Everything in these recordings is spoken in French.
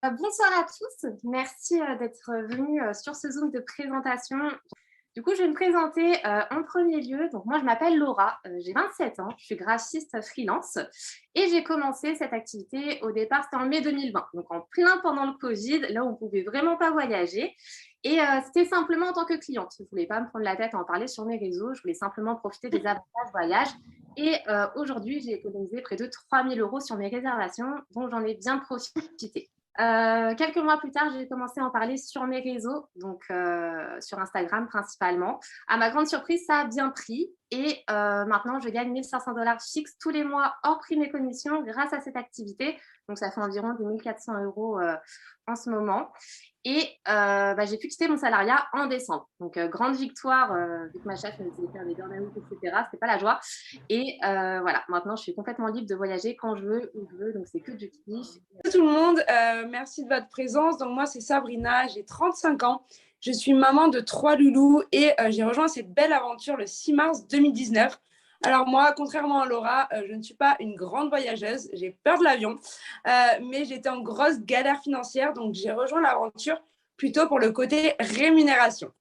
Bonsoir à tous, merci d'être venus sur ce Zoom de présentation. Du coup, je vais me présenter en premier lieu. Donc, moi, je m'appelle Laura, j'ai 27 ans, je suis graphiste freelance et j'ai commencé cette activité au départ, c'était en mai 2020, donc en plein pendant le Covid, là où on ne pouvait vraiment pas voyager. Et c'était simplement en tant que cliente. Je ne voulais pas me prendre la tête à en parler sur mes réseaux, je voulais simplement profiter des avantages voyage. Et aujourd'hui, j'ai économisé près de 3 000 € sur mes réservations, donc j'en ai bien profité. Quelques mois plus tard, j'ai commencé à en parler sur mes réseaux, donc sur Instagram principalement. À ma grande surprise, ça a bien pris et maintenant, je gagne 1 500 $ fixes tous les mois hors prime et commission grâce à cette activité. Donc, ça fait environ 2 400 € en ce moment. Et j'ai pu quitter mon salariat en décembre. Donc, grande victoire, vu que ma chef me disait faire des burn-out, etc. C'était pas la joie. Et voilà, maintenant, je suis complètement libre de voyager quand je veux, où je veux. Donc, c'est que du kiff. Bonjour tout le monde, merci de votre présence. Donc moi c'est Sabrina, j'ai 35 ans, je suis maman de 3 loulous et j'ai rejoint cette belle aventure le 6 mars 2019. Alors moi, contrairement à Laura, je ne suis pas une grande voyageuse, j'ai peur de l'avion, mais j'étais en grosse galère financière, donc j'ai rejoint l'aventure plutôt pour le côté rémunération.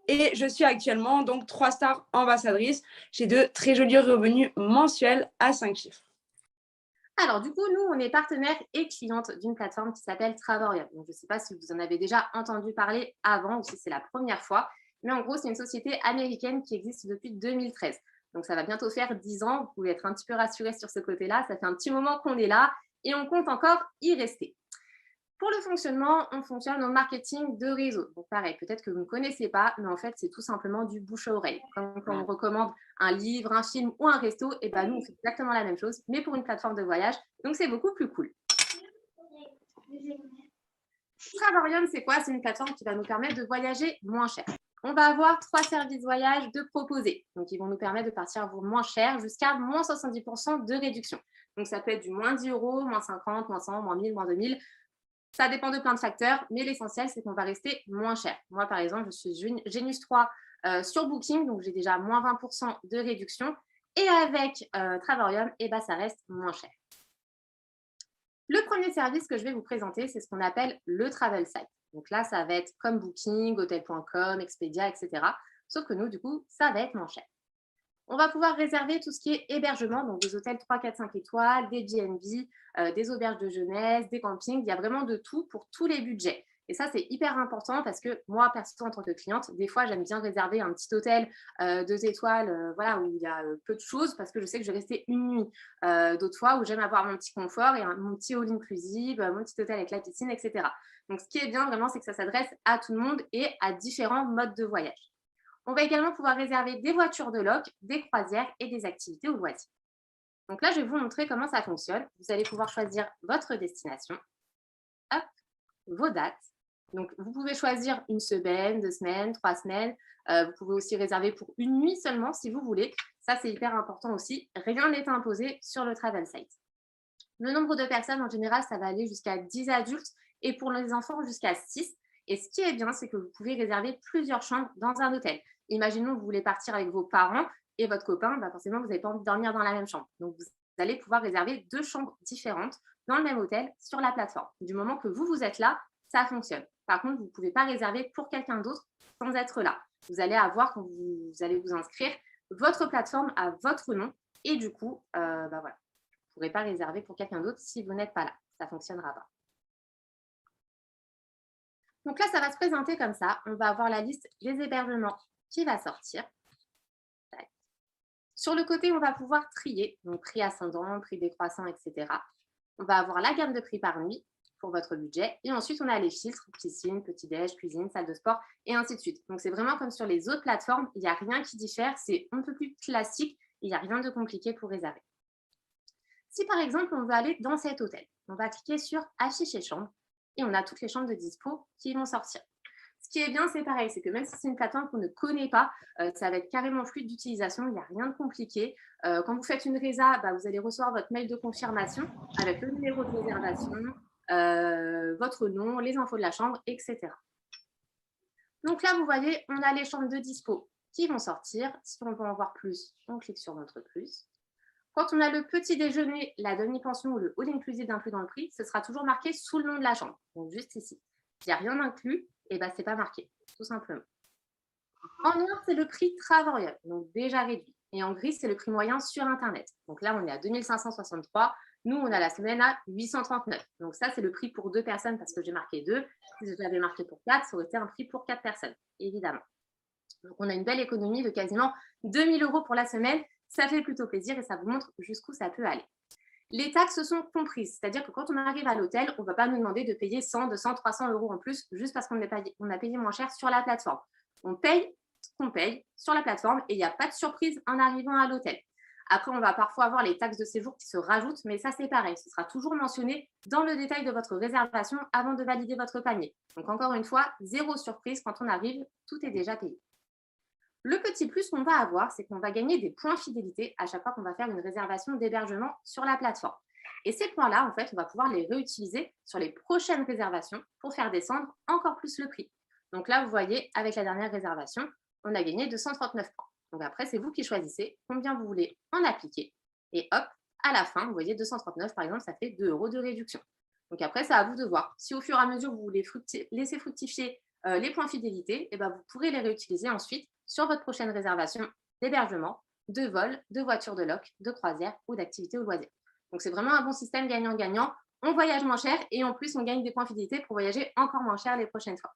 Et je suis actuellement donc 3 stars ambassadrice, j'ai de très jolis revenus mensuels à 5 chiffres. Alors, du coup, nous, on est partenaire et cliente d'une plateforme qui s'appelle Travorium. Donc, je ne sais pas si vous en avez déjà entendu parler avant ou si c'est la première fois, mais en gros, c'est une société américaine qui existe depuis 2013. Donc, ça va bientôt faire 10 ans. Vous pouvez être un petit peu rassurés sur ce côté-là. Ça fait un petit moment qu'on est là et on compte encore y rester. Pour le fonctionnement, on fonctionne au marketing de réseau. Donc pareil, peut-être que vous ne connaissez pas, mais en fait, c'est tout simplement du bouche à oreille. Comme quand on recommande un livre, un film ou un resto, et ben nous, on fait exactement la même chose, mais pour une plateforme de voyage. Donc c'est beaucoup plus cool. Travorium, c'est quoi? C'est une plateforme qui va nous permettre de voyager moins cher. On va avoir 3 services voyage de proposer. Donc, ils vont nous permettre de partir moins cher jusqu'à moins 70% de réduction. Donc, ça peut être du moins 10 €, moins 50, moins 100, moins 1000, moins 2000. Ça dépend de plein de facteurs, mais l'essentiel, c'est qu'on va rester moins cher. Moi, par exemple, je suis Genius 3 sur Booking, donc j'ai déjà moins 20% de réduction. Et avec Travorium, ça reste moins cher. Le premier service que je vais vous présenter, c'est ce qu'on appelle le travel site. Donc là, ça va être comme Booking, Hotel.com, Expedia, etc. Sauf que nous, du coup, ça va être moins cher. On va pouvoir réserver tout ce qui est hébergement, donc des hôtels 3, 4, 5 étoiles, des B&B, des auberges de jeunesse, des campings. Il y a vraiment de tout pour tous les budgets. Et ça, c'est hyper important parce que moi, perso, en tant que cliente, des fois, j'aime bien réserver un petit hôtel 2 étoiles, voilà, où il y a peu de choses parce que je sais que je vais rester une nuit. D'autres fois, où j'aime avoir mon petit confort et mon petit all inclusive, mon petit hôtel avec la piscine, etc. Donc, ce qui est bien vraiment, c'est que ça s'adresse à tout le monde et à différents modes de voyage. On va également pouvoir réserver des voitures de loc, des croisières et des activités au loisir. Donc là, je vais vous montrer comment ça fonctionne. Vous allez pouvoir choisir votre destination, hop, vos dates. Donc, vous pouvez choisir une semaine, 2 semaines, 3 semaines. Vous pouvez aussi réserver pour une nuit seulement si vous voulez. Ça, c'est hyper important aussi. Rien n'est imposé sur le travel site. Le nombre de personnes, en général, ça va aller jusqu'à 10 adultes et pour les enfants, jusqu'à 6. Et ce qui est bien, c'est que vous pouvez réserver plusieurs chambres dans un hôtel. Imaginons que vous voulez partir avec vos parents et votre copain, forcément, vous n'avez pas envie de dormir dans la même chambre. Donc, vous allez pouvoir réserver 2 chambres différentes dans le même hôtel sur la plateforme. Du moment que vous êtes là, ça fonctionne. Par contre, vous ne pouvez pas réserver pour quelqu'un d'autre sans être là. Vous allez avoir, quand vous allez vous inscrire, votre plateforme à votre nom et du coup, voilà, vous ne pourrez pas réserver pour quelqu'un d'autre si vous n'êtes pas là. Ça ne fonctionnera pas. Donc là, ça va se présenter comme ça. On va avoir la liste des hébergements qui va sortir. Sur le côté, on va pouvoir trier, donc prix ascendant, prix décroissant, etc. On va avoir la gamme de prix par nuit pour votre budget. Et ensuite, on a les filtres, piscine, petit-déj, cuisine, salle de sport, et ainsi de suite. Donc, c'est vraiment comme sur les autres plateformes. Il n'y a rien qui diffère. C'est un peu plus classique. Il n'y a rien de compliqué pour réserver. Si par exemple, on veut aller dans cet hôtel, on va cliquer sur afficher chambre et on a toutes les chambres de dispo qui vont sortir. Ce qui est bien, c'est pareil, c'est que même si c'est une plateforme qu'on ne connaît pas, ça va être carrément fluide d'utilisation, il n'y a rien de compliqué. Quand vous faites une résa, vous allez recevoir votre mail de confirmation avec le numéro de réservation, votre nom, les infos de la chambre, etc. Donc là, vous voyez, on a les chambres de dispo qui vont sortir. Si on veut en voir plus, on clique sur notre plus. Quand on a le petit déjeuner, la demi-pension ou le all inclusive inclus dans le prix, ce sera toujours marqué sous le nom de la chambre, donc juste ici. S'il n'y a rien inclus, et ben, ce n'est pas marqué, tout simplement. En noir, c'est le prix Travarium, donc déjà réduit. Et en gris, c'est le prix moyen sur Internet. Donc là, on est à 2563. Nous, on a la semaine à 839. Donc ça, c'est le prix pour 2 personnes parce que j'ai marqué 2. Si j'avais marqué pour 4, ça aurait été un prix pour 4 personnes, évidemment. Donc on a une belle économie de quasiment 2000 € pour la semaine. Ça fait plutôt plaisir et ça vous montre jusqu'où ça peut aller. Les taxes sont comprises, c'est-à-dire que quand on arrive à l'hôtel, on ne va pas nous demander de payer 100, 200, 300 € en plus juste parce qu'on a payé moins cher sur la plateforme. On paye ce qu'on paye sur la plateforme et il n'y a pas de surprise en arrivant à l'hôtel. Après, on va parfois avoir les taxes de séjour qui se rajoutent, mais ça, c'est pareil. Ce sera toujours mentionné dans le détail de votre réservation avant de valider votre panier. Donc, encore une fois, zéro surprise quand on arrive, tout est déjà payé. Le petit plus qu'on va avoir, c'est qu'on va gagner des points fidélité à chaque fois qu'on va faire une réservation d'hébergement sur la plateforme. Et ces points-là, en fait, on va pouvoir les réutiliser sur les prochaines réservations pour faire descendre encore plus le prix. Donc là, vous voyez, avec la dernière réservation, on a gagné 239 points. Donc après, c'est vous qui choisissez combien vous voulez en appliquer. Et hop, à la fin, vous voyez 239, par exemple, ça fait 2 € de réduction. Donc après, c'est à vous de voir. Si au fur et à mesure, vous voulez laisser fructifier les points fidélité, et ben, vous pourrez les réutiliser ensuite sur votre prochaine réservation d'hébergement, de vol, de voiture de loc, de croisière ou d'activité au loisir. Donc, c'est vraiment un bon système gagnant-gagnant. On voyage moins cher et en plus, on gagne des points fidélité pour voyager encore moins cher les prochaines fois.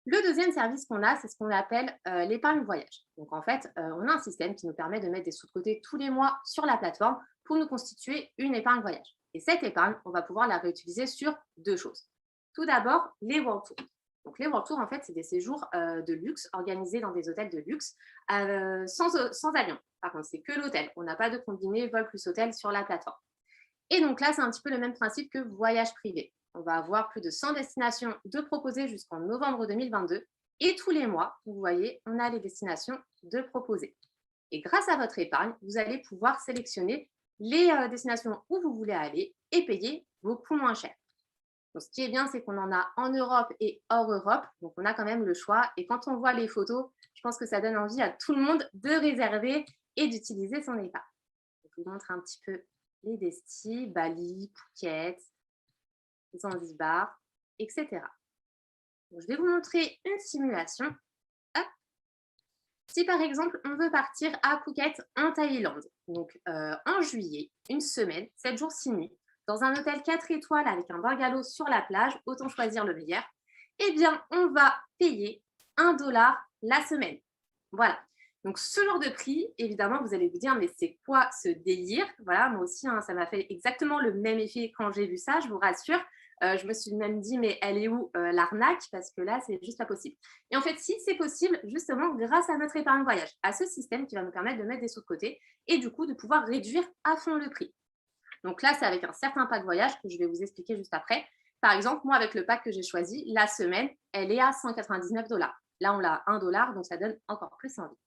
Le deuxième service qu'on a, c'est ce qu'on appelle l'épargne voyage. Donc, en fait, on a un système qui nous permet de mettre des sous de côté tous les mois sur la plateforme pour nous constituer une épargne voyage. Et cette épargne, on va pouvoir la réutiliser sur 2 choses. Tout d'abord, les World Tours. Donc, les World Tours, en fait, c'est des séjours de luxe organisés dans des hôtels de luxe sans avion. Par contre, c'est que l'hôtel. On n'a pas de combiné vol plus hôtel sur la plateforme. Et donc là, c'est un petit peu le même principe que voyage privé. On va avoir plus de 100 destinations de proposer jusqu'en novembre 2022. Et tous les mois, vous voyez, on a les destinations de proposer. Et grâce à votre épargne, vous allez pouvoir sélectionner les destinations où vous voulez aller et payer beaucoup moins cher. Donc, ce qui est bien, c'est qu'on en a en Europe et hors Europe. Donc, on a quand même le choix. Et quand on voit les photos, je pense que ça donne envie à tout le monde de réserver et d'utiliser son épargne. Je vous montre un petit peu les destis, Bali, Phuket, Zanzibar, etc. Donc, je vais vous montrer une simulation. Hop. Si par exemple, on veut partir à Phuket en Thaïlande, donc en juillet, une semaine, 7 jours, 6 nuits, dans un hôtel 4 étoiles avec un bungalow sur la plage, autant choisir le meilleur, eh bien, on va payer 1 $ la semaine. Voilà. Donc, ce genre de prix, évidemment, vous allez vous dire, mais c'est quoi ce délire? Voilà, moi aussi, ça m'a fait exactement le même effet quand j'ai vu ça, je vous rassure. Je me suis même dit, mais elle est où l'arnaque? Parce que là, c'est juste pas possible. Et en fait, si c'est possible, justement, grâce à notre épargne voyage, à ce système qui va nous permettre de mettre des sous de côté et du coup, de pouvoir réduire à fond le prix. Donc là, c'est avec un certain pack voyage que je vais vous expliquer juste après. Par exemple, moi, avec le pack que j'ai choisi, la semaine, elle est à 199 $. Là, on l'a à 1 $, donc ça donne encore plus envie.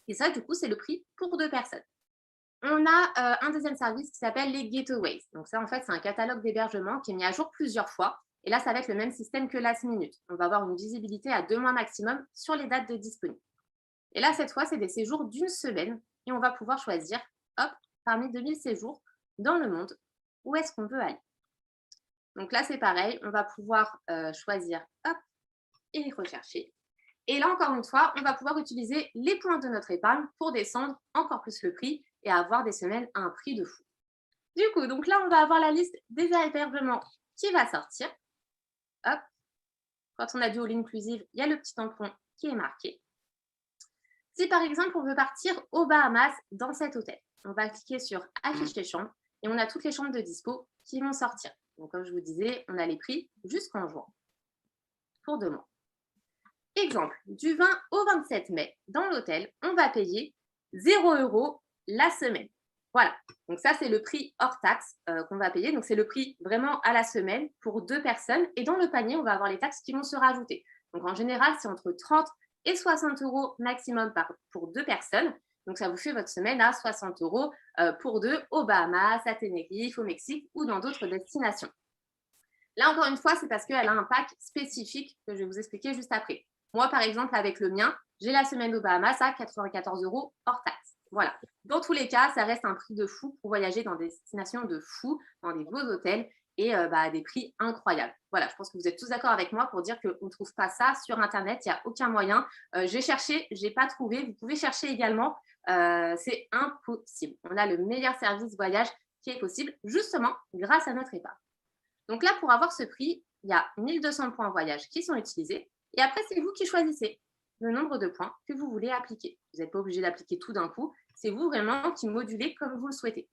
Et ça, du coup, c'est le prix pour 2 personnes. On a un deuxième service qui s'appelle les Getaways. Donc ça, en fait, c'est un catalogue d'hébergement qui est mis à jour plusieurs fois. Et là, ça va être le même système que Last Minute. On va avoir une visibilité à 2 mois maximum sur les dates de disponibles. Et là, cette fois, c'est des séjours d'1 semaine. Et on va pouvoir choisir, hop, parmi 2000 séjours dans le monde, où est-ce qu'on veut aller. Donc là, c'est pareil. On va pouvoir choisir, hop, et rechercher. Et là, encore une fois, on va pouvoir utiliser les points de notre épargne pour descendre encore plus le prix et avoir des semaines à un prix de fou. Du coup, donc là, on va avoir la liste des hébergements qui va sortir. Hop. Quand on a du all inclusive, il y a le petit tampon qui est marqué. Si par exemple, on veut partir aux Bahamas dans cet hôtel, on va cliquer sur afficher chambres et on a toutes les chambres de dispo qui vont sortir. Donc, comme je vous disais, on a les prix jusqu'en juin pour 2 mois. Exemple, du 20 au 27 mai, dans l'hôtel, on va payer 0 € la semaine. Voilà, donc ça, c'est le prix hors taxe qu'on va payer. Donc, c'est le prix vraiment à la semaine pour 2 personnes. Et dans le panier, on va avoir les taxes qui vont se rajouter. Donc, en général, c'est entre 30 et 60 € maximum pour 2 personnes. Donc, ça vous fait votre semaine à 60 € pour 2 aux Bahamas, à Tenerife, au Mexique ou dans d'autres destinations. Là, encore une fois, c'est parce qu'elle a un pack spécifique que je vais vous expliquer juste après. Moi, par exemple, avec le mien, j'ai la semaine aux Bahamas à 94 € hors taxe. Voilà. Dans tous les cas, ça reste un prix de fou pour voyager dans des destinations de fou, dans des beaux hôtels et à des prix incroyables. Voilà, je pense que vous êtes tous d'accord avec moi pour dire qu'on ne trouve pas ça sur Internet, il n'y a aucun moyen. J'ai cherché, je n'ai pas trouvé. Vous pouvez chercher également. C'est impossible. On a le meilleur service voyage qui est possible, justement, grâce à notre épargne. Donc là, pour avoir ce prix, il y a 1200 points voyage qui sont utilisés. Et après, c'est vous qui choisissez le nombre de points que vous voulez appliquer. Vous n'êtes pas obligé d'appliquer tout d'un coup. C'est vous vraiment qui modulez comme vous le souhaitez.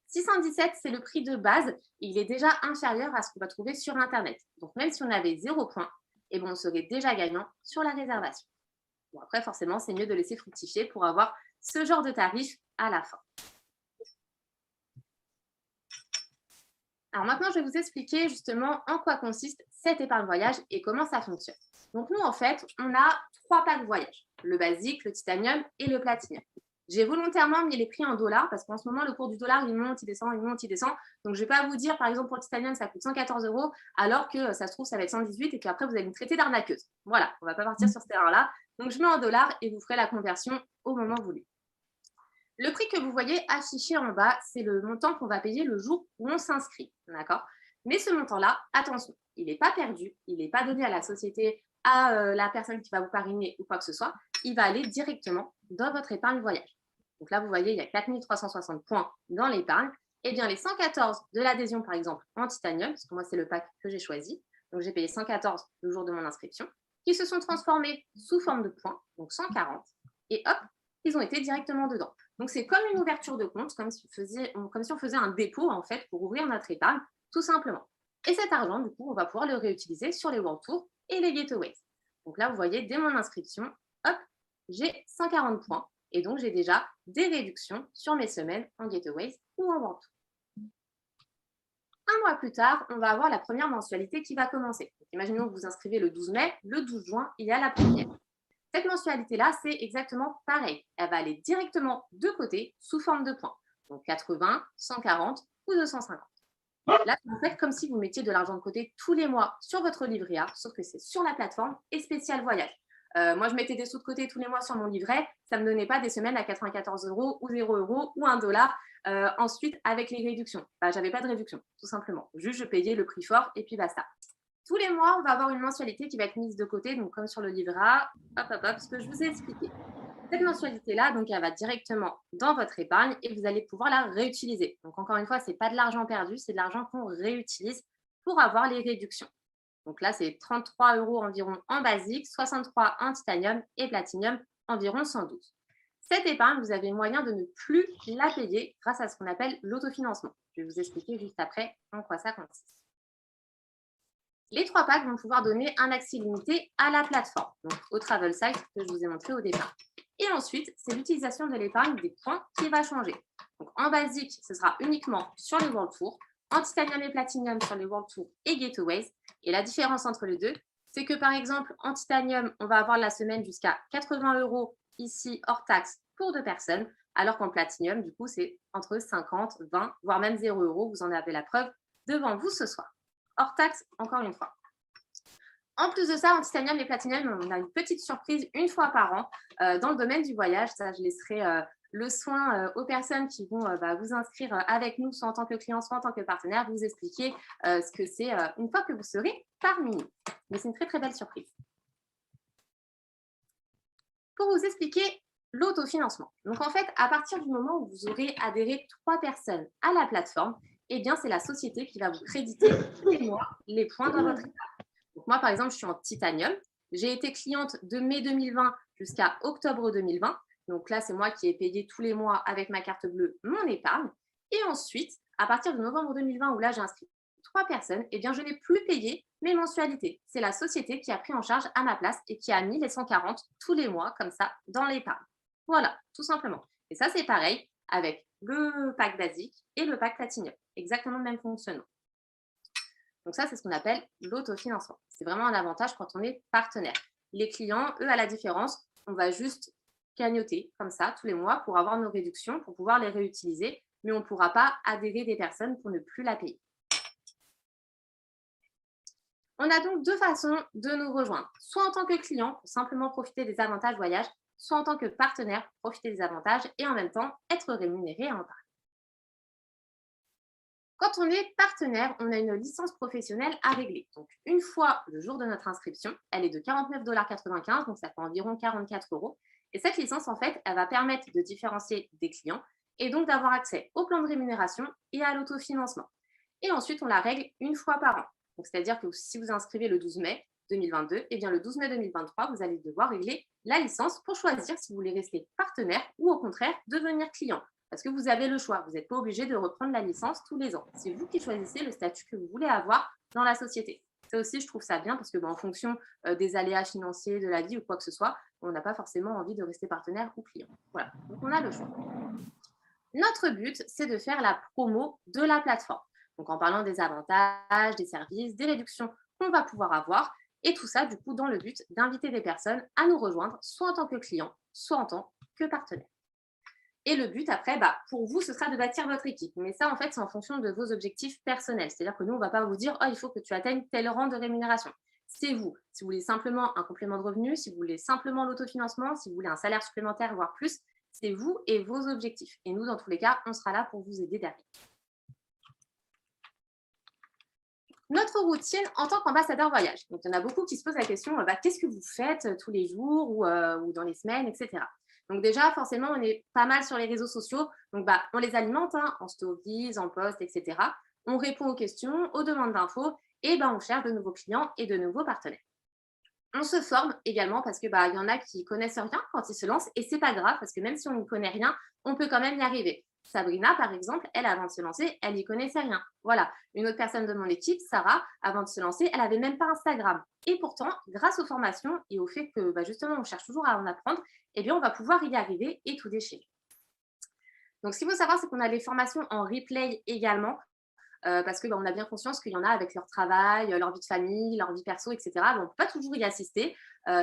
617, c'est le prix de base. Et il est déjà inférieur à ce qu'on va trouver sur Internet. Donc, même si on avait 0 points, on serait déjà gagnant sur la réservation. Bon, après, forcément, c'est mieux de laisser fructifier pour avoir ce genre de tarif à la fin. Alors maintenant, je vais vous expliquer justement en quoi consiste cette épargne voyage et comment ça fonctionne. Donc nous, en fait, on a 3 packs voyage, le basique, le titanium et le platinium. J'ai volontairement mis les prix en dollars parce qu'en ce moment, le cours du dollar, il monte, il descend, il monte, il descend. Donc, je ne vais pas vous dire, par exemple, pour le titanium, ça coûte 114 €, alors que ça se trouve, ça va être 118 et qu'après, vous allez me traiter d'arnaqueuse. Voilà, on ne va pas partir sur ce terrain-là. Donc, je mets en dollars et vous ferez la conversion au moment voulu. Le prix que vous voyez affiché en bas, c'est le montant qu'on va payer le jour où on s'inscrit. D'accord? Mais ce montant-là, attention, il n'est pas perdu, il n'est pas donné à la société, à la personne qui va vous parrainer ou quoi que ce soit. Il va aller directement dans votre épargne voyage. Donc là, vous voyez, il y a 4360 points dans l'épargne. Eh bien, les 114 de l'adhésion, par exemple, en titanium, parce que moi, c'est le pack que j'ai choisi. Donc, j'ai payé 114 le jour de mon inscription, qui se sont transformés sous forme de points, donc 140. Et hop, ils ont été directement dedans. Donc, c'est comme une ouverture de compte, comme si on faisait un dépôt, en fait, pour ouvrir notre épargne, tout simplement. Et cet argent, du coup, on va pouvoir le réutiliser sur les World Tours et les Getaways. Donc là, vous voyez, dès mon inscription, hop, j'ai 140 points. Et donc, j'ai déjà des réductions sur mes semaines en Getaways ou en World Tour. Un mois plus tard, on va avoir la première mensualité qui va commencer. Donc, imaginons que vous inscrivez le 12 mai, le 12 juin, il y a la première. Cette mensualité-là, c'est exactement pareil. Elle va aller directement de côté sous forme de points. Donc 80, 140 ou 250. Là, vous faites comme si vous mettiez de l'argent de côté tous les mois sur votre livret A, sauf que c'est sur la plateforme et spécial voyage. Moi, je mettais des sous de côté tous les mois sur mon livret. Ça ne me donnait pas des semaines à 94 € ou 0 € ou 1 $. Ensuite, avec les réductions, je n'avais pas de réduction, tout simplement. Juste, je payais le prix fort et puis basta. Tous les mois, on va avoir une mensualité qui va être mise de côté, donc comme sur le livret A, ce que je vous ai expliqué. Cette mensualité-là, donc, elle va directement dans votre épargne et vous allez pouvoir la réutiliser. Donc, encore une fois, ce n'est pas de l'argent perdu, c'est de l'argent qu'on réutilise pour avoir les réductions. Donc là, c'est 33 € environ en basique, 63 en titanium et platinium, environ 112. Cette épargne, vous avez moyen de ne plus la payer grâce à ce qu'on appelle l'autofinancement. Je vais vous expliquer juste après en quoi ça consiste. Les 3 packs vont pouvoir donner un accès limité à la plateforme, donc au travel site que je vous ai montré au départ. Et ensuite, c'est l'utilisation de l'épargne des points qui va changer. Donc en basique, ce sera uniquement sur les World Tours, en titanium et platinium sur les World Tours et Getaways. Et la différence entre les deux, c'est que par exemple, en titanium, on va avoir la semaine jusqu'à 80 € ici hors taxe pour 2 personnes, alors qu'en platinium, du coup, c'est entre 50, 20, voire même 0 €. Vous en avez la preuve devant vous ce soir. Hors taxe, encore une fois. En plus de ça, en titanium et platinium, on a une petite surprise une fois par an dans le domaine du voyage. Ça, je laisserai le soin aux personnes qui vont vous inscrire avec nous, soit en tant que client, soit en tant que partenaire, vous expliquer ce que c'est une fois que vous serez parmi nous. Mais c'est une très, très belle surprise. Pour vous expliquer l'autofinancement. Donc, en fait, à partir du moment où vous aurez adhéré 3 personnes à la plateforme, eh bien, c'est la société qui va vous créditer tous les mois les points dans votre épargne. Donc, moi, par exemple, je suis en titanium. J'ai été cliente de mai 2020 jusqu'à octobre 2020. Donc là, c'est moi qui ai payé tous les mois avec ma carte bleue mon épargne. Et ensuite, à partir de novembre 2020, où là, j'ai inscrit 3 personnes, eh bien, je n'ai plus payé mes mensualités. C'est la société qui a pris en charge à ma place et qui a mis les 140 tous les mois, comme ça, dans l'épargne. Voilà, tout simplement. Et ça, c'est pareil avec le pack basique et le pack platinium. Exactement le même fonctionnement. Donc ça, c'est ce qu'on appelle l'autofinancement. C'est vraiment un avantage quand on est partenaire. Les clients, eux, à la différence, on va juste cagnoter comme ça tous les mois pour avoir nos réductions, pour pouvoir les réutiliser, mais on ne pourra pas adhérer des personnes pour ne plus la payer. On a donc 2 façons de nous rejoindre. Soit en tant que client, pour simplement profiter des avantages voyage, soit en tant que partenaire, profiter des avantages et en même temps être rémunéré en parallèle. Quand on est partenaire, on a une licence professionnelle à régler. Donc, une fois le jour de notre inscription, elle est de 49,95 $, donc ça fait environ 44 euros. Et cette licence, en fait, elle va permettre de différencier des clients et donc d'avoir accès au plan de rémunération et à l'autofinancement. Et ensuite, on la règle une fois par an. Donc, c'est-à-dire que si vous inscrivez le 12 mai 2022, et bien le 12 mai 2023, vous allez devoir régler la licence pour choisir si vous voulez rester partenaire ou au contraire devenir client. Parce que vous avez le choix. Vous n'êtes pas obligé de reprendre la licence tous les ans. C'est vous qui choisissez le statut que vous voulez avoir dans la société. Ça aussi, je trouve ça bien parce que en fonction des aléas financiers de la vie ou quoi que ce soit, on n'a pas forcément envie de rester partenaire ou client. Voilà, donc on a le choix. Notre but, c'est de faire la promo de la plateforme. Donc en parlant des avantages, des services, des réductions qu'on va pouvoir avoir. Et tout ça, du coup, dans le but d'inviter des personnes à nous rejoindre, soit en tant que client, soit en tant que partenaire. Et le but, après, pour vous, ce sera de bâtir votre équipe. Mais ça, en fait, c'est en fonction de vos objectifs personnels. C'est-à-dire que nous, on ne va pas vous dire, oh, il faut que tu atteignes tel rang de rémunération. C'est vous. Si vous voulez simplement un complément de revenu, si vous voulez simplement l'autofinancement, si vous voulez un salaire supplémentaire, voire plus, c'est vous et vos objectifs. Et nous, dans tous les cas, on sera là pour vous aider derrière. Notre routine en tant qu'ambassadeur voyage. Donc, il y en a beaucoup qui se posent la question, qu'est-ce que vous faites tous les jours ou dans les semaines, etc. Donc déjà, forcément, on est pas mal sur les réseaux sociaux. Donc, on les alimente en stories, en posts, etc. On répond aux questions, aux demandes d'infos et on cherche de nouveaux clients et de nouveaux partenaires. On se forme également parce que y en a qui connaissent rien quand ils se lancent et c'est pas grave parce que même si on n'y connaît rien, on peut quand même y arriver. Sabrina, par exemple, elle, avant de se lancer, elle n'y connaissait rien. Voilà. Une autre personne de mon équipe, Sarah, avant de se lancer, elle n'avait même pas Instagram. Et pourtant, grâce aux formations et au fait que justement, on cherche toujours à en apprendre, eh bien, on va pouvoir y arriver et tout déchirer. Donc, ce qu'il faut savoir, c'est qu'on a les formations en replay également. Parce qu'on a bien conscience qu'il y en a avec leur travail, leur vie de famille, leur vie perso, etc. On ne peut pas toujours y assister.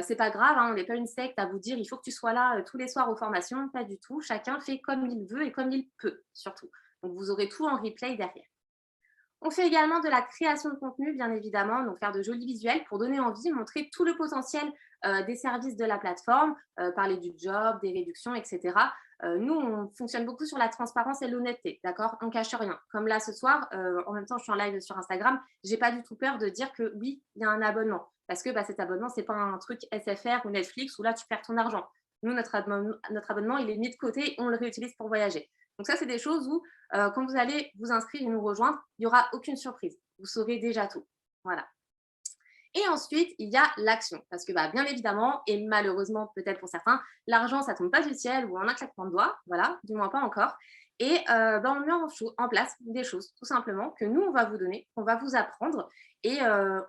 C'est pas grave, on n'est pas une secte à vous dire il faut que tu sois là tous les soirs aux formations, pas du tout. Chacun fait comme il veut et comme il peut, surtout. Donc, vous aurez tout en replay derrière. On fait également de la création de contenu, bien évidemment, donc faire de jolis visuels pour donner envie, montrer tout le potentiel des services de la plateforme, parler du job, des réductions, etc. Nous, on fonctionne beaucoup sur la transparence et l'honnêteté, d'accord? On ne cache rien. Comme là, ce soir, en même temps, je suis en live sur Instagram, je n'ai pas du tout peur de dire que oui, il y a un abonnement. Parce que cet abonnement, ce n'est pas un truc SFR ou Netflix où là, tu perds ton argent. Nous, notre abonnement, il est mis de côté et on le réutilise pour voyager. Donc ça, c'est des choses où, quand vous allez vous inscrire et nous rejoindre, il n'y aura aucune surprise. Vous saurez déjà tout. Voilà. Et ensuite, il y a l'action. Parce que bien évidemment, et malheureusement peut-être pour certains, l'argent, ça ne tombe pas du ciel ou en un claquement de doigts. Voilà, du moins pas encore. Et on met en place des choses, tout simplement, que nous, on va vous donner, qu'on va vous apprendre. Et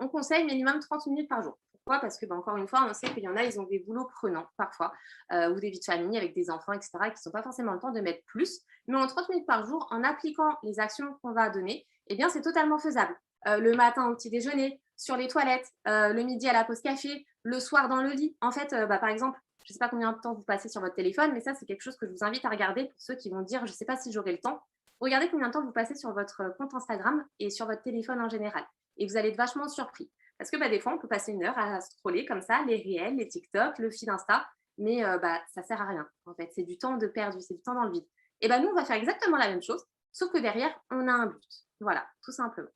on conseille minimum 30 minutes par jour. Pourquoi? Parce que, encore une fois, on sait qu'il y en a, ils ont des boulots prenants parfois, ou des vies de famille avec des enfants, etc., qui ne sont pas forcément le temps de mettre plus. Mais en 30 minutes par jour, en appliquant les actions qu'on va donner, eh bien, c'est totalement faisable. Le matin au petit déjeuner, sur les toilettes, le midi à la pause café, le soir dans le lit. En fait, par exemple, je ne sais pas combien de temps vous passez sur votre téléphone, mais ça, c'est quelque chose que je vous invite à regarder pour ceux qui vont dire, je ne sais pas si j'aurai le temps. Regardez combien de temps vous passez sur votre compte Instagram et sur votre téléphone en général. Et vous allez être vachement surpris. Parce que des fois, on peut passer 1 heure à scroller comme ça, les réels, les TikTok, le feed Insta, mais ça ne sert à rien. En fait, c'est du temps de perdu, c'est du temps dans le vide. Et nous, on va faire exactement la même chose, sauf que derrière, on a un but. Voilà, tout simplement.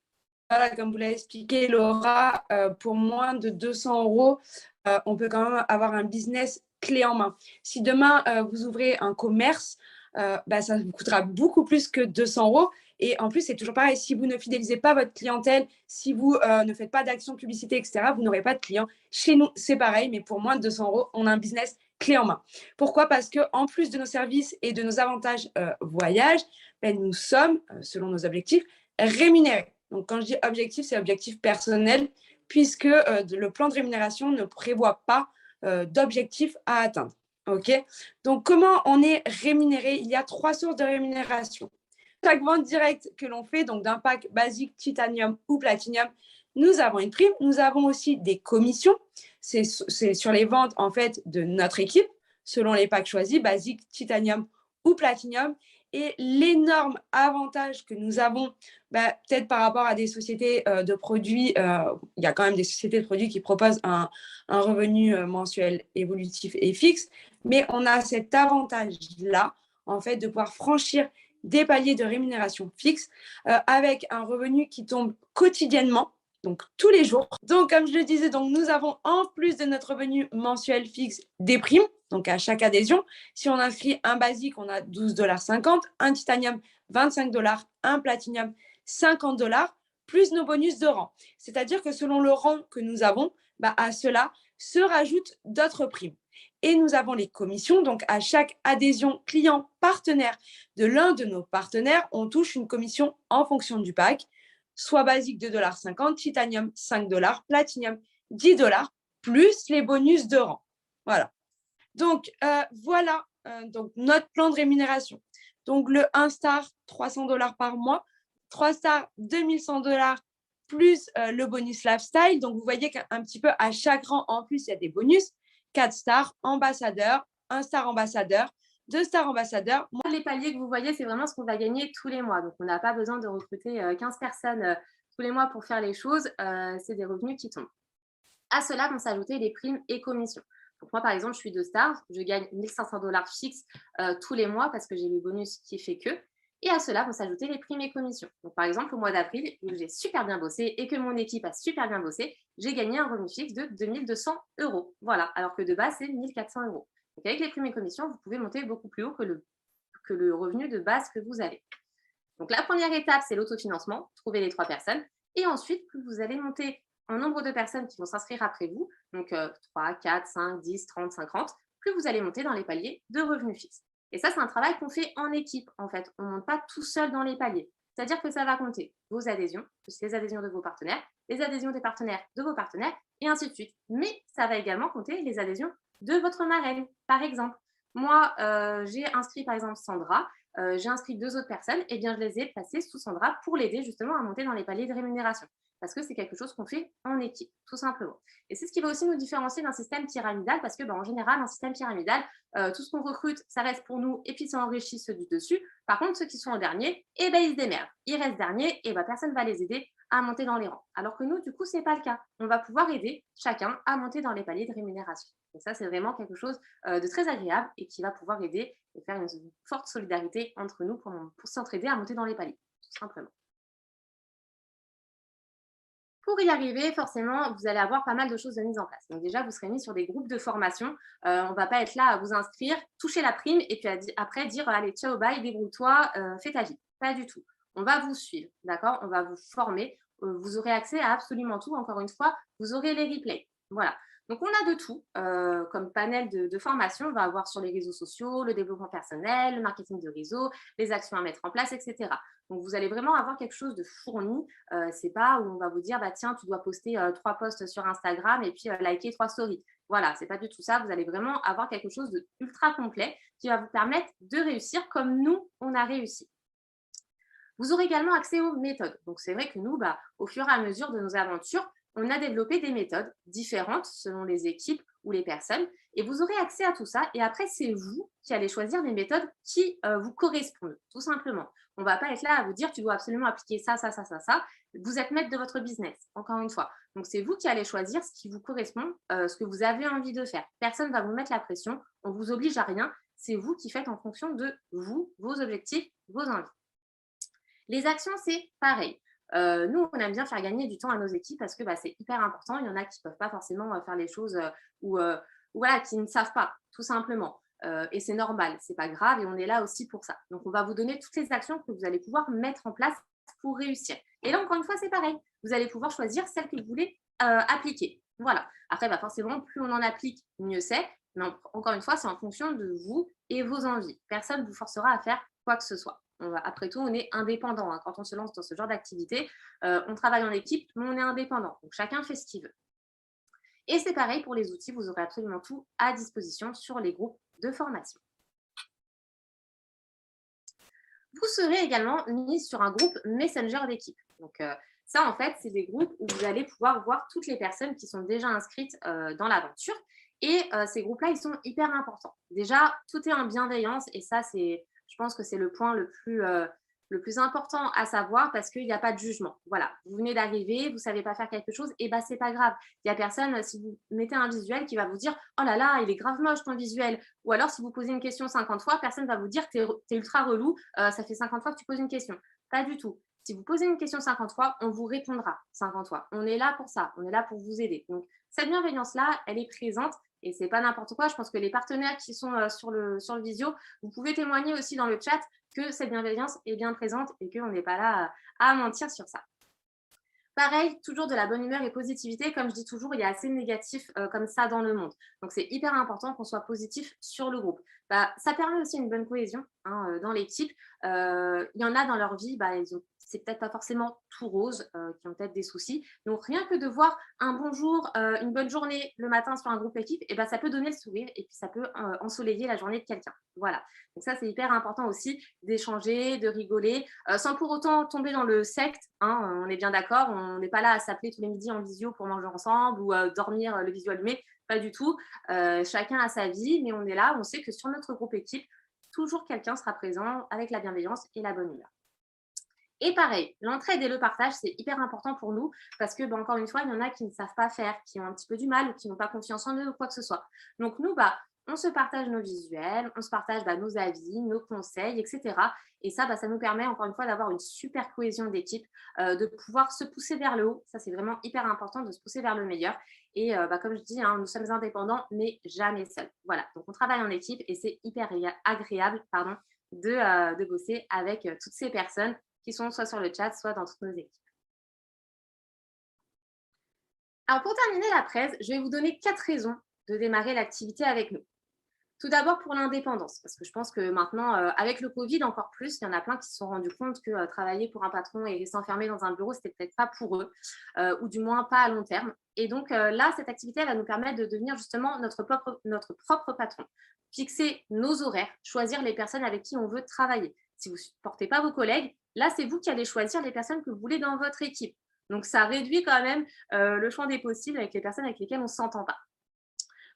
Voilà, comme vous l'avez expliqué, Laura, pour moins de 200 €, on peut quand même avoir un business clé en main. Si demain, vous ouvrez un commerce, ça vous coûtera beaucoup plus que 200 €. Et en plus, c'est toujours pareil, si vous ne fidélisez pas votre clientèle, si vous ne faites pas d'action publicité, etc., vous n'aurez pas de clients. Chez nous, c'est pareil, mais pour moins de 200 €, on a un business clé en main. Pourquoi? Parce qu'en plus de nos services et de nos avantages voyage, nous sommes, selon nos objectifs, rémunérés. Donc, quand je dis objectif, c'est objectif personnel, puisque le plan de rémunération ne prévoit pas d'objectif à atteindre. OK? Donc, comment on est rémunéré? Il y a 3 sources de rémunération. Chaque vente directe que l'on fait, donc d'un pack basique, titanium ou platinium, nous avons une prime. Nous avons aussi des commissions. C'est sur les ventes, en fait, de notre équipe, selon les packs choisis, basique, titanium ou platinium. Et l'énorme avantage que nous avons, peut-être par rapport à des sociétés de produits, il y a quand même des sociétés de produits qui proposent un revenu mensuel évolutif et fixe, mais on a cet avantage-là, en fait, de pouvoir franchir des paliers de rémunération fixe avec un revenu qui tombe quotidiennement, donc tous les jours. Donc, comme je le disais, donc, nous avons en plus de notre revenu mensuel fixe des primes, donc à chaque adhésion. Si on inscrit un basique, on a 12,50 $, un titanium, 25 $, un platinium, 50 $, plus nos bonus de rang. C'est-à-dire que selon le rang que nous avons, à cela se rajoutent d'autres primes. Et nous avons les commissions. Donc, à chaque adhésion client partenaire de l'un de nos partenaires, on touche une commission en fonction du pack, soit basique 2,50 $, titanium 5 $, platinium 10 $, plus les bonus de rang. Voilà. Donc, voilà donc notre plan de rémunération. Donc, le 1 star, 300 $ par mois, 3 stars, 2100 $, plus le bonus lifestyle. Donc, vous voyez qu'un petit peu à chaque rang, en plus, il y a des bonus. 4 stars, ambassadeur, 1 star ambassadeur, 2 stars ambassadeurs. Les paliers que vous voyez, c'est vraiment ce qu'on va gagner tous les mois. Donc, on n'a pas besoin de recruter 15 personnes tous les mois pour faire les choses. C'est des revenus qui tombent. À cela vont s'ajouter les primes et commissions. Donc, moi, par exemple, je suis 2 stars. Je gagne 1500 $ fixes tous les mois parce que j'ai le bonus qui fait que. Et à cela vont s'ajouter les primes et commissions. Donc, par exemple, au mois d'avril, où j'ai super bien bossé et que mon équipe a super bien bossé, j'ai gagné un revenu fixe de 2200 €. Voilà, alors que de base, c'est 1400 €. Donc, avec les primes et commissions, vous pouvez monter beaucoup plus haut que le revenu de base que vous avez. Donc, la première étape, c'est l'autofinancement, trouver les 3 personnes. Et ensuite, plus vous allez monter en nombre de personnes qui vont s'inscrire après vous, donc 3, 4, 5, 10, 30, 50, plus vous allez monter dans les paliers de revenus fixes. Et ça, c'est un travail qu'on fait en équipe, en fait. On ne monte pas tout seul dans les paliers. C'est-à-dire que ça va compter vos adhésions, plus les adhésions de vos partenaires, les adhésions des partenaires de vos partenaires, et ainsi de suite. Mais ça va également compter les adhésions de votre marraine, par exemple. Moi, j'ai inscrit, par exemple, Sandra. J'ai inscrit 2 autres personnes. Et bien, je les ai placées sous Sandra pour l'aider justement à monter dans les paliers de rémunération. Parce que c'est quelque chose qu'on fait en équipe, tout simplement. Et c'est ce qui va aussi nous différencier d'un système pyramidal, parce que en général, un système pyramidal, tout ce qu'on recrute, ça reste pour nous, et puis ça enrichit ceux du dessus. Par contre, ceux qui sont en dernier, ils se démerdent. Ils restent derniers, et personne ne va les aider à monter dans les rangs. Alors que nous, du coup, ce n'est pas le cas. On va pouvoir aider chacun à monter dans les paliers de rémunération. Et ça, c'est vraiment quelque chose de très agréable et qui va pouvoir aider et faire une forte solidarité entre nous pour s'entraider à monter dans les paliers, tout simplement. Pour y arriver, forcément, vous allez avoir pas mal de choses de mise en place. Donc déjà, vous serez mis sur des groupes de formation. On ne va pas être là à vous inscrire, toucher la prime et puis après dire allez, ciao, bye, débrouille-toi, fais ta vie. Pas du tout. On va vous suivre, d'accord? On va vous former. Vous aurez accès à absolument tout. Encore une fois, vous aurez les replays. Voilà. Donc, on a de tout comme panel de formation. On va avoir sur les réseaux sociaux, le développement personnel, le marketing de réseau, les actions à mettre en place, etc. Donc, vous allez vraiment avoir quelque chose de fourni. C'est pas où on va vous dire, tiens, tu dois poster 3 posts sur Instagram et puis liker 3 stories. Voilà, c'est pas du tout ça. Vous allez vraiment avoir quelque chose de ultra complet qui va vous permettre de réussir comme nous, on a réussi. Vous aurez également accès aux méthodes. Donc, c'est vrai que nous, au fur et à mesure de nos aventures, on a développé des méthodes différentes selon les équipes ou les personnes. Et vous aurez accès à tout ça. Et après, c'est vous qui allez choisir les méthodes qui vous correspondent, tout simplement. On ne va pas être là à vous dire, tu dois absolument appliquer ça, ça, ça, ça, ça. Vous êtes maître de votre business, encore une fois. Donc, c'est vous qui allez choisir ce qui vous correspond, ce que vous avez envie de faire. Personne ne va vous mettre la pression. On ne vous oblige à rien. C'est vous qui faites en fonction de vous, vos objectifs, vos envies. Les actions, c'est pareil. Nous, on aime bien faire gagner du temps à nos équipes parce que c'est hyper important. Il y en a qui ne peuvent pas forcément faire les choses ou voilà, qui ne savent pas, tout simplement. Et c'est normal, c'est pas grave et on est là aussi pour ça. Donc, on va vous donner toutes les actions que vous allez pouvoir mettre en place pour réussir. Et là, encore une fois, c'est pareil. Vous allez pouvoir choisir celles que vous voulez appliquer. Voilà. Après, forcément, plus on en applique, mieux c'est. Mais encore une fois, c'est en fonction de vous et vos envies. Personne ne vous forcera à faire quoi que ce soit. Après tout, on est indépendant. Quand on se lance dans ce genre d'activité, on travaille en équipe, mais on est indépendant. Donc, chacun fait ce qu'il veut. Et c'est pareil pour les outils. Vous aurez absolument tout à disposition sur les groupes de formation. Vous serez également mis sur un groupe Messenger d'équipe. Donc, ça, en fait, c'est des groupes où vous allez pouvoir voir toutes les personnes qui sont déjà inscrites dans l'aventure. Et ces groupes-là, ils sont hyper importants. Déjà, tout est en bienveillance et ça, je pense que c'est le point le le plus important à savoir parce qu'il n'y a pas de jugement. Voilà, vous venez d'arriver, vous ne savez pas faire quelque chose, et bah c'est pas grave. Il n'y a personne, si vous mettez un visuel, qui va vous dire « Oh là là, il est grave moche ton visuel ». Ou alors, si vous posez une question 50 fois, personne ne va vous dire « T'es ultra relou, ça fait 50 fois que tu poses une question ». Pas du tout. Si vous posez une question 50 fois, on vous répondra 50 fois. On est là pour ça, on est là pour vous aider. Donc, cette bienveillance-là, elle est présente et c'est pas n'importe quoi. Je pense que les partenaires qui sont sur le visio, vous pouvez témoigner aussi dans le chat que cette bienveillance est bien présente et qu'on n'est pas là à mentir sur ça. Pareil, toujours de la bonne humeur et positivité. Comme je dis toujours, il y a assez de négatifs comme ça dans le monde. Donc, c'est hyper important qu'on soit positif sur le groupe. Bah, ça permet aussi une bonne cohésion dans l'équipe. Il y en a dans leur vie, bah, c'est peut-être pas forcément tout rose, qui ont peut-être des soucis. Donc, rien que de voir un bonjour, une bonne journée le matin sur un groupe équipe, et ben, ça peut donner le sourire et puis ça peut ensoleiller la journée de quelqu'un. Voilà. Donc, ça, c'est hyper important aussi d'échanger, de rigoler, sans pour autant tomber dans le secte. On est bien d'accord, on n'est pas là à s'appeler tous les midis en visio pour manger ensemble ou dormir le visio allumé. Pas du tout. Chacun a sa vie, mais on est là, on sait que sur notre groupe équipe, toujours quelqu'un sera présent avec la bienveillance et la bonne humeur. Et pareil, l'entraide et le partage, c'est hyper important pour nous parce que, encore une fois, il y en a qui ne savent pas faire, qui ont un petit peu du mal ou qui n'ont pas confiance en eux ou quoi que ce soit. Donc, nous, on se partage nos visuels, on se partage nos avis, nos conseils, etc. Et ça, ça nous permet, encore une fois, d'avoir une super cohésion d'équipe, de pouvoir se pousser vers le haut. Ça, c'est vraiment hyper important de se pousser vers le meilleur. Et comme je dis, nous sommes indépendants, mais jamais seuls. Voilà, donc on travaille en équipe et c'est hyper agréable de bosser avec toutes ces personnes qui sont soit sur le chat, soit dans toutes nos équipes. Alors, pour terminer la presse, je vais vous donner 4 raisons de démarrer l'activité avec nous. Tout d'abord, pour l'indépendance, parce que je pense que maintenant, avec le Covid, encore plus, il y en a plein qui se sont rendus compte que travailler pour un patron et rester enfermé dans un bureau, c'était peut-être pas pour eux, ou du moins pas à long terme. Et donc là, cette activité, elle va nous permettre de devenir justement notre propre patron, fixer nos horaires, choisir les personnes avec qui on veut travailler. Si vous ne supportez pas vos collègues, là, c'est vous qui allez choisir les personnes que vous voulez dans votre équipe. Donc, ça réduit quand même le champ des possibles avec les personnes avec lesquelles on ne s'entend pas.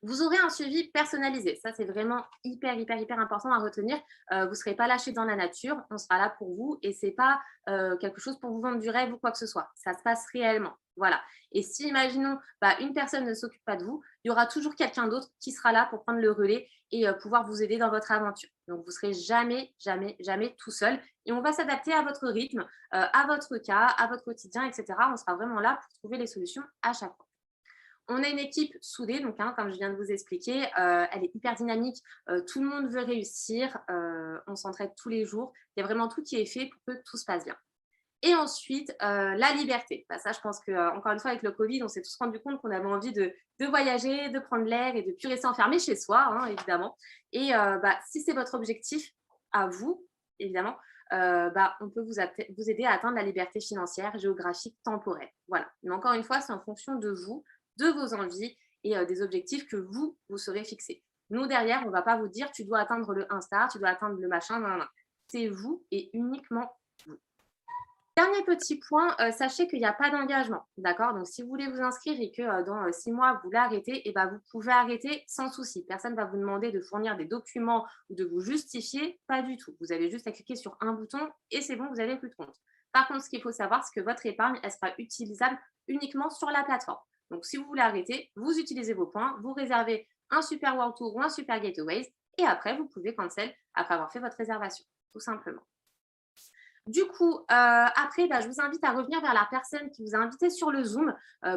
Vous aurez un suivi personnalisé. Ça, c'est vraiment hyper important à retenir. Vous ne serez pas lâché dans la nature. On sera là pour vous et ce n'est pas quelque chose pour vous vendre du rêve ou quoi que ce soit. Ça se passe réellement. Voilà. Et si, imaginons, une personne ne s'occupe pas de vous, il y aura toujours quelqu'un d'autre qui sera là pour prendre le relais et pouvoir vous aider dans votre aventure. Donc, vous ne serez jamais tout seul. Et on va s'adapter à votre rythme, à votre cas, à votre quotidien, etc. On sera vraiment là pour trouver les solutions à chaque fois. On a une équipe soudée, donc comme je viens de vous expliquer, elle est hyper dynamique, tout le monde veut réussir, on s'entraide tous les jours, il y a vraiment tout qui est fait pour que tout se passe bien. Et ensuite, la liberté. Ça, je pense qu'encore une fois, avec le Covid, on s'est tous rendu compte qu'on avait envie de voyager, de prendre l'air et de ne plus rester enfermé chez soi, évidemment. Et si c'est votre objectif à vous, évidemment, on peut vous aider à atteindre la liberté financière, géographique, temporelle. Voilà. Mais encore une fois, c'est en fonction de vous, de vos envies et des objectifs que vous serez fixés. Nous, derrière, on ne va pas vous dire tu dois atteindre le 1 star, tu dois atteindre le machin, non. C'est vous et uniquement vous. Dernier petit point, sachez qu'il n'y a pas d'engagement, d'accord? Donc, si vous voulez vous inscrire et que dans 6 mois, vous l'arrêtez, vous pouvez arrêter sans souci. Personne ne va vous demander de fournir des documents ou de vous justifier, pas du tout. Vous avez juste à cliquer sur un bouton et c'est bon, vous n'avez plus de compte. Par contre, ce qu'il faut savoir, c'est que votre épargne, elle sera utilisable uniquement sur la plateforme. Donc, si vous voulez arrêter, vous utilisez vos points, vous réservez un super World Tour ou un super Gateways et après, vous pouvez cancel après avoir fait votre réservation, tout simplement. Du coup, après, je vous invite à revenir vers la personne qui vous a invité sur le Zoom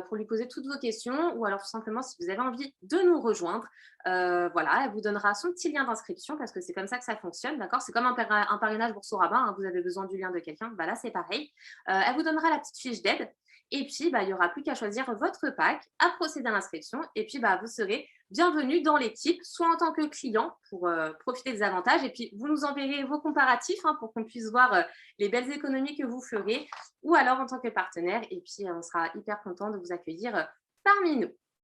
pour lui poser toutes vos questions ou alors tout simplement si vous avez envie de nous rejoindre. Voilà, elle vous donnera son petit lien d'inscription parce que c'est comme ça que ça fonctionne, d'accord? C'est comme un parrainage Boursorama, vous avez besoin du lien de quelqu'un, là c'est pareil. Elle vous donnera la petite fiche d'aide et puis il n'y aura plus qu'à choisir votre pack, à procéder à l'inscription et puis vous serez bienvenue dans l'équipe, soit en tant que client pour profiter des avantages et puis vous nous enverrez vos comparatifs pour qu'on puisse voir les belles économies que vous ferez ou alors en tant que partenaire et puis on sera hyper content de vous accueillir parmi nous.